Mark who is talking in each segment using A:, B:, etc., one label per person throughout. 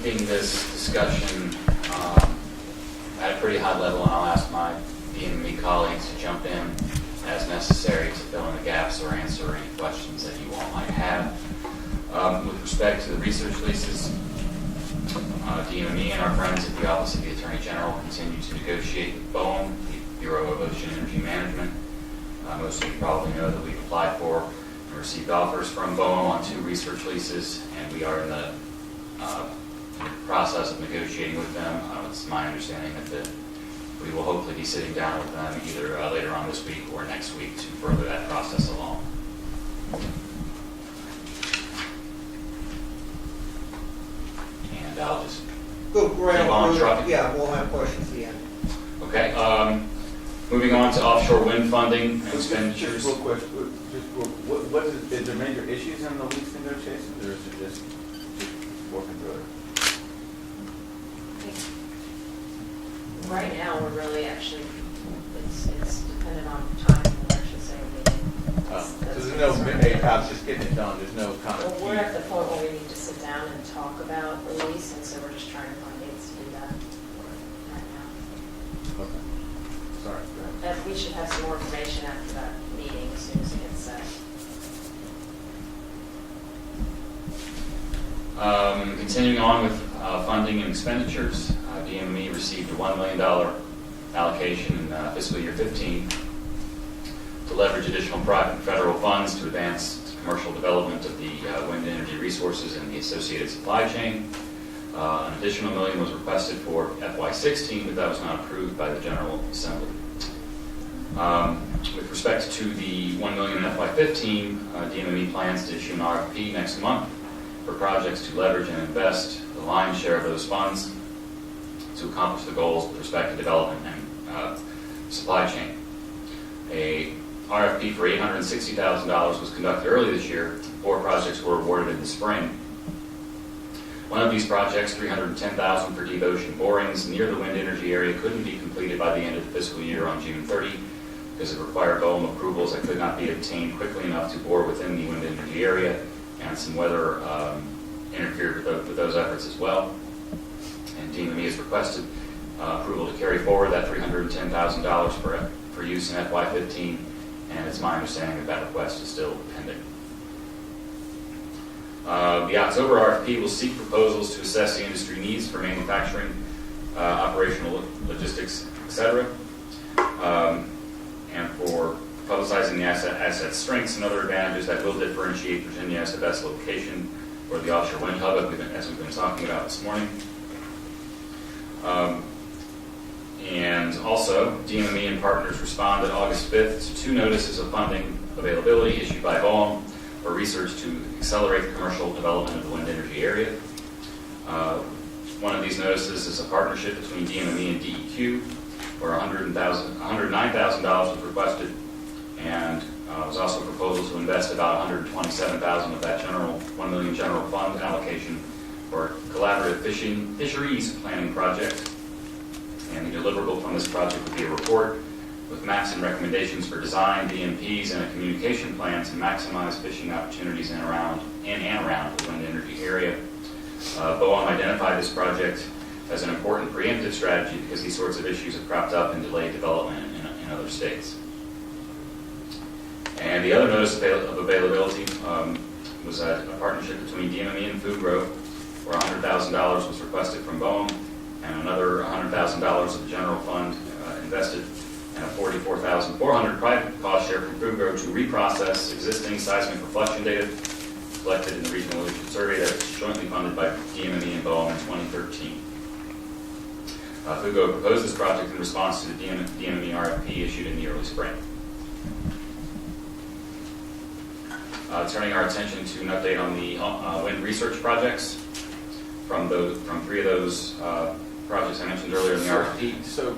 A: keeping this discussion at a pretty high level, and I'll ask my DME colleagues to jump in as necessary to fill in the gaps or answer any questions that you all might have. With respect to the research leases, DME and our friends at the Office of the Attorney General continue to negotiate with BOEM, the Bureau of Ocean Energy Management. Most of you probably know that we've applied for and received offers from BOEM on 2 research leases, and we are in the process of negotiating with them. It's my understanding that we will hopefully be sitting down with them either later on this week or next week to further that process along. And I'll just
B: Go right
A: keep on
B: on.
A: trucking.
B: Yeah, we'll have questions at the end.
A: Okay. Moving on to offshore wind funding and expenditures.
C: Just real quick, what is there major issues in the lease negotiations, or is it just working through it?
D: Right now, we're really actually, it's dependent on time, we'll actually say a meeting.
C: So there's no midday house just getting it done, there's no kind of.
D: Well, we're at the point where we need to sit down and talk about the lease, and so we're just trying to find dates to do that right now.
C: Okay. Sorry, go ahead.
D: We should have some more information after that meeting as soon as it gets set.
A: Continuing on with funding and expenditures, DME received a $1 million allocation in fiscal year 15 to leverage additional private and federal funds to advance commercial development of the wind energy resources and the associated supply chain. An additional $1 million was requested for FY16, but that was not approved by the General Assembly. With respect to the $1 million in FY15, DME plans to issue an RFP next month for projects to leverage and invest the lion's share of those funds to accomplish the goals with respect to development and supply chain. A RFP for $860,000 was conducted early this year. 4 projects were awarded in the spring. One of these projects, $310,000 for deep ocean borings near the wind energy area, couldn't be completed by the end of the fiscal year on June 30 because it required BOEM approvals that could not be obtained quickly enough to bore within the wind energy area, and some weather interfered with those efforts as well. And DME has requested approval to carry forward that $310,000 for use in FY15, and it's my understanding that that request is still pending. The October RFP will seek proposals to assess the industry needs for manufacturing, operational logistics, etc., and for publicizing the asset strengths and other advantages that will differentiate Virginia as the best location for the offshore wind hub, as we've been talking about this morning. And also, DME and partners responded August 5th to 2 notices of funding availability issued by BOEM for research to accelerate the commercial development of the wind energy area. One of these notices is a partnership between DME and DEQ, where $109,000 was requested, and was also a proposal to invest about $127,000 of that $1 million general fund allocation for a collaborative fisheries planning project. And the deliverable from this project would be a report with maps and recommendations for design, DMPs, and a communication plan to maximize fishing opportunities in and around the wind energy area. BOEM identified this project as an important preemptive strategy because these sorts of issues have cropped up and delayed development in other states. And the other notice of availability was a partnership between DME and Food Growth, where $100,000 was requested from BOEM, and another $100,000 of the general fund invested, and a $44,400 private cost share from Food Growth to reprocess existing seismic reflection data collected in the Regional Ocean Survey that was jointly funded by DME and BOEM in 2013. Food Growth proposed this project in response to the DME RFP issued in the early spring. Turning our attention to an update on the wind research projects from 3 of those projects I mentioned earlier in the RFP.
C: So,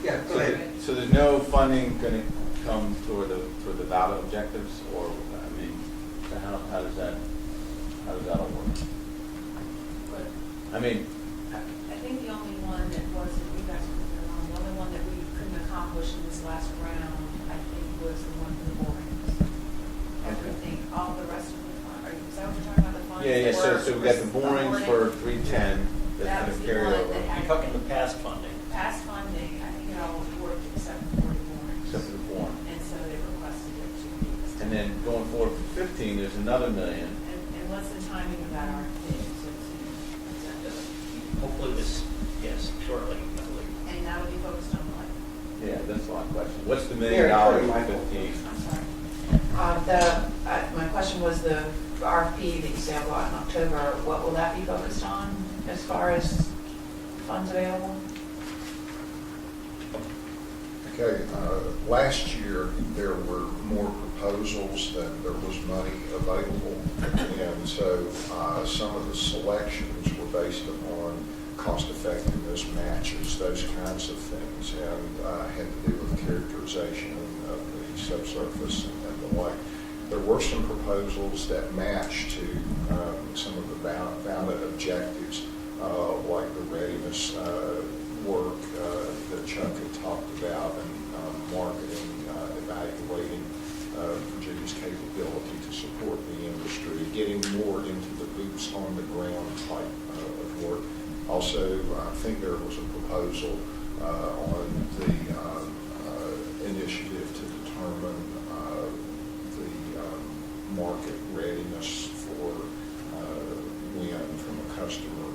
B: Yeah, go ahead.
C: so there's no funding going to come for the ballot objectives, or I mean, so how does that all work? I mean,
E: I think the only one that was, if you guys were there on, the only one that we couldn't accomplish in this last round, I think, was the one for the borings. Everything, all the rest of the fund, is that what you're talking about, the funds?
C: yeah.
E: that were
C: So we got the borings for 310,
E: That
C: that's
E: was
C: gonna
E: the
C: carry
E: one
C: over?
E: that
F: You're
E: had
F: talking the past funding.
E: past funding, I think it all worked except for the borings.
C: Except for the form.
E: And so they requested it to be extended.
C: And then going forward for 15, there's another million.
E: And what's the timing of that RFP? So
F: Hopefully this, yes, shortly, I believe.
E: and that'll be focused on what?
C: Yeah, that's my question. What's the $1
B: Very
C: million
B: true,
C: for
B: Michael.
C: 15?
E: I'm sorry.
G: My question was the RFP that you say will go out in October, what will that be focused on as far as funds available?
H: Okay, last year, there were more proposals than there was money available. And so some of the selections were based upon cost effectiveness matches, those kinds of things, and had to do with characterization of the subsurface and the like. There were some proposals that matched to some of the bounded objectives, like the readiness work that Chuck had talked about, and marketing, evaluating Virginia's capability to support the industry, getting more into the boots on the ground type of work. Also, I think there was a proposal on the initiative to determine the market readiness for wind from a customer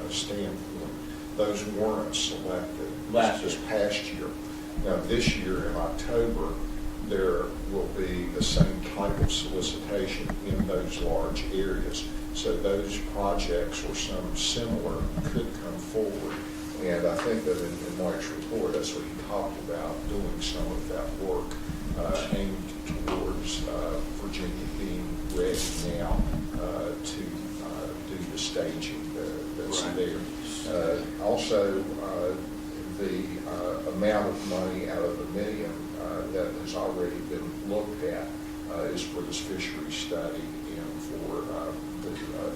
H: standpoint. Those weren't selected this past year. Now, this year in October, there will be the same type of solicitation in those large areas. So those projects or some similar could come forward. And I think that in Mike's report, that's what he talked about, doing some of that work aimed towards Virginia being ready now to do the staging that's there. Also, the amount of money out of the $1 million that has already been looked at is for this fishery study and for the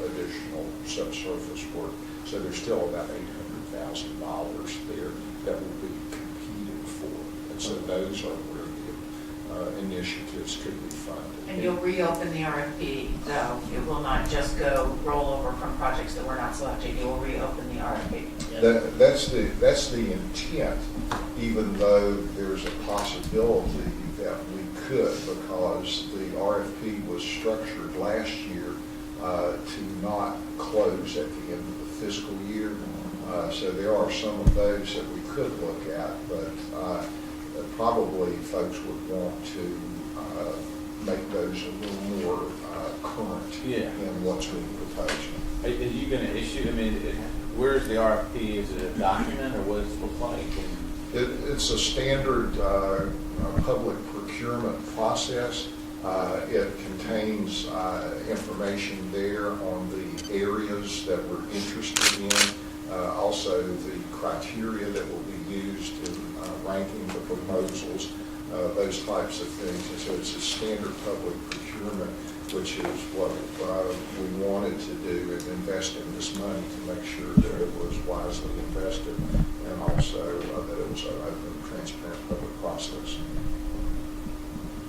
H: additional subsurface work. So there's still about $800,000 there that will be competed for. And so those are where the initiatives could be funded.
G: And you'll reopen the RFP, though? It will not just go roll over from projects that were not selected, you will reopen the RFP?
H: That's the intent, even though there's a possibility that we could, because the RFP was structured last year to not close at the end of the fiscal year. So there are some of those that we could look at, but probably folks would want to make those a little more current in what's being proposed.
C: Are you going to issue, I mean, where's the RFP? Is it a document or what does it look like?
H: It's a standard public procurement process. It contains information there on the areas that we're interested in, also the criteria that will be used in ranking the proposals, those types of things. And so it's a standard public procurement, which is what we wanted to do, is invest in this money to make sure that it was wisely invested, and also that it was an open, transparent public process.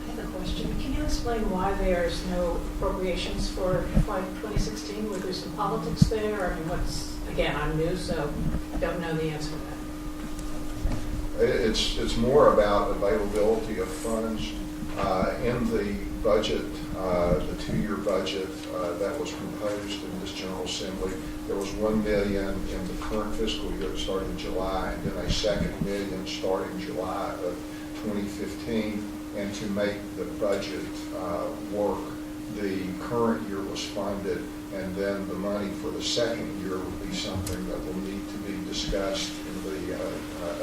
I: I have a question. Can you explain why there's no appropriations for FY 2016? Was there some politics there? I mean, again, I'm new, so I don't know the answer to that.
H: It's more about availability of funds. In the budget, the 2-year budget that was proposed in this General Assembly, there was $1 million in the current fiscal year that started in July, and then a second $1 million starting July of 2015. And to make the budget work, the current year was funded, and then the money for the second year will be something that will need to be discussed in the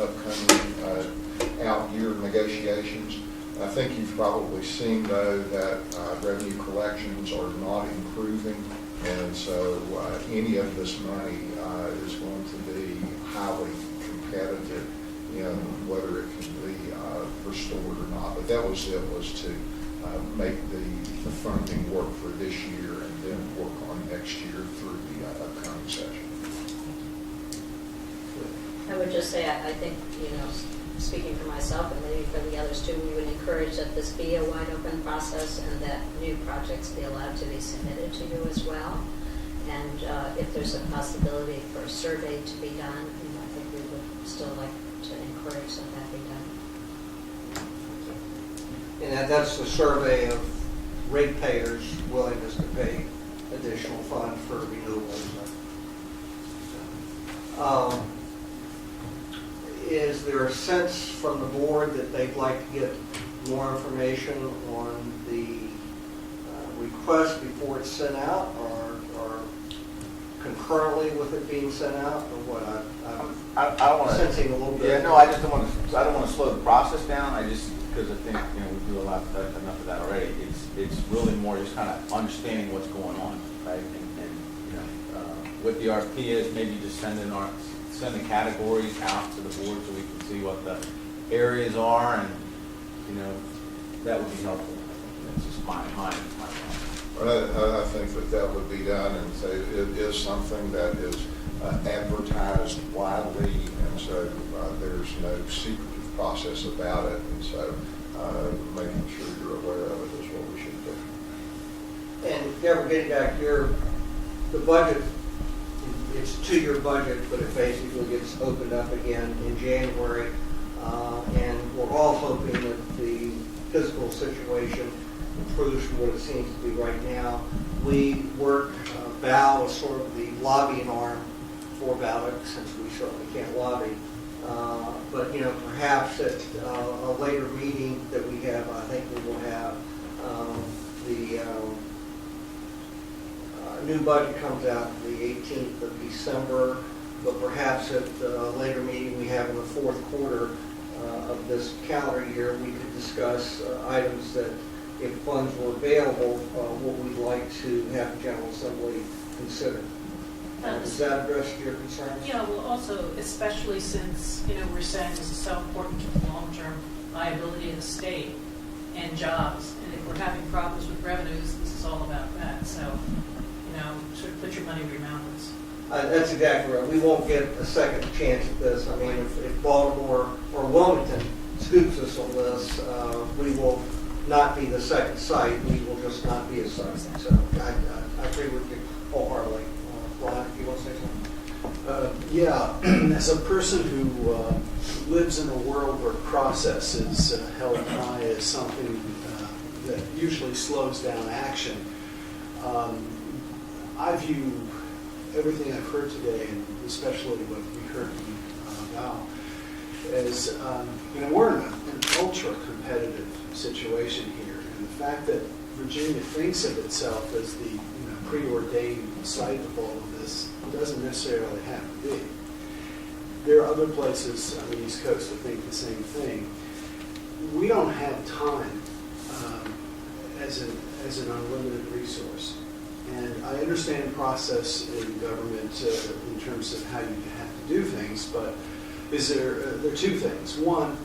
H: upcoming out-year negotiations. I think you've probably seen, though, that revenue collections are not improving, and so any of this money is going to be highly competitive in whether it can be restored or not. But that was it, was to make the funding work for this year and then work on next year through the upcoming session.
D: I would just say, I think, speaking for myself and maybe for the others too, we would encourage that this be a wide open process and that new projects be allowed to be submitted to you as well.
J: And if there's a possibility for a survey to be done, I think we would still like to encourage that be done.
B: And that's the survey of ratepayers' willingness to pay additional funds for renewables. Is there a sense from the board that they'd like to get more information on the request before it's sent out, or concurrently with it being sent out, or what?
C: I don't want to.
B: Sensing a little bit.
C: Yeah, no, I just don't want to. I don't want to slow the process down. I just because I think we do enough of that already. It's really more just kind of understanding what's going on, right? And what the RFP is, maybe just send the categories out to the board so we can see what the areas are, and that would be helpful. That's just my thought.
H: Well, I think that would be done, and so it is something that is advertised widely, and so there's no secretive process about it, and so making sure you're aware of it is what we should do.
B: And Deborah, getting back here, the budget, it's a 2-year budget, but it basically gets opened up again in January, and we're all hoping that the fiscal situation improves from what it seems to be right now. We work, Val is sort of the lobbying arm for VALIC, since we certainly can't lobby. But perhaps at a later meeting that we have, I think we will have the new budget comes out the 18th of December, but perhaps at a later meeting we have in the fourth quarter of this calendar year, we could discuss items that, if funds were available, what we'd like to have the General Assembly consider. Does that address your concerns?
I: Yeah, well, also, especially since, we're saying this is so important to the long-term viability of the state and jobs, and if we're having problems with revenues, this is all about that. So, sort of put your money where your mouth is.
B: That's exactly right. We won't get a second chance at this. I mean, if Baltimore or Wilmington scoops us on this, we will not be the second site. We will just not be a site. So I agree with you wholeheartedly. Ron, if you want to say something?
K: Yeah, as a person who lives in a world where process is held high as something that usually slows down action, I view everything I've heard today, and especially what we heard from Val, as we're in an ultra-competitive situation here, and the fact that Virginia thinks of itself as the preordained site of all of this doesn't necessarily have to be. There are other places on the East Coast that think the same thing. We don't have time as an unlimited resource. And I understand process in government in terms of how you have to do things, but there are two things. One,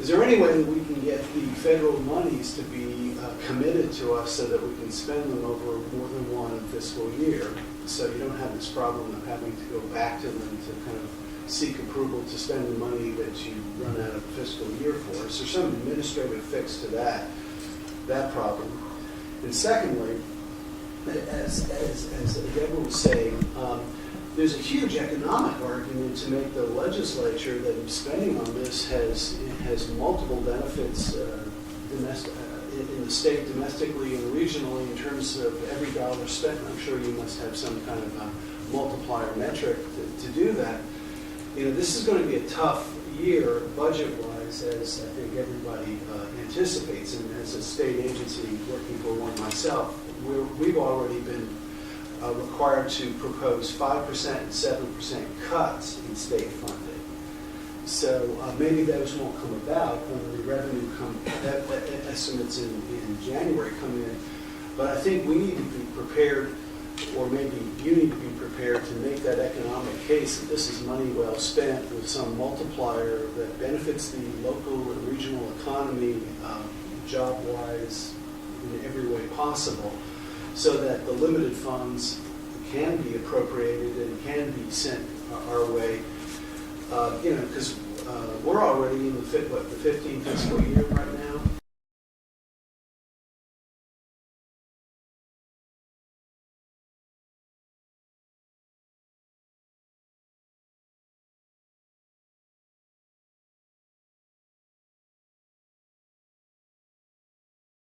K: is there any way that we can get the federal monies to be committed to us so that we can spend them over more than one fiscal year, so you don't have this problem of having to go back to them to kind of seek approval to spend the money that you run out of the fiscal year for? Is there some administrative fix to that problem? And secondly, as Deborah was saying, there's a huge economic argument to make the legislature that spending on this has multiple benefits in the state, domestically and regionally, in terms of every dollar spent. I'm sure you must have some kind of a multiplier metric to do that. This is going to be a tough year budget-wise, as I think everybody anticipates, and as a state agency working for one myself, we've already been required to propose 5% and 7% cuts in state funding. So maybe those won't come about when the revenue estimates in January come in. But I think we need to be prepared, or maybe you need to be prepared to make that economic case that this is money well spent with some multiplier that benefits the local and regional economy job-wise in every way possible, so that the limited funds can be appropriated and can be sent our way. Because we're already in the 15th fiscal year right now.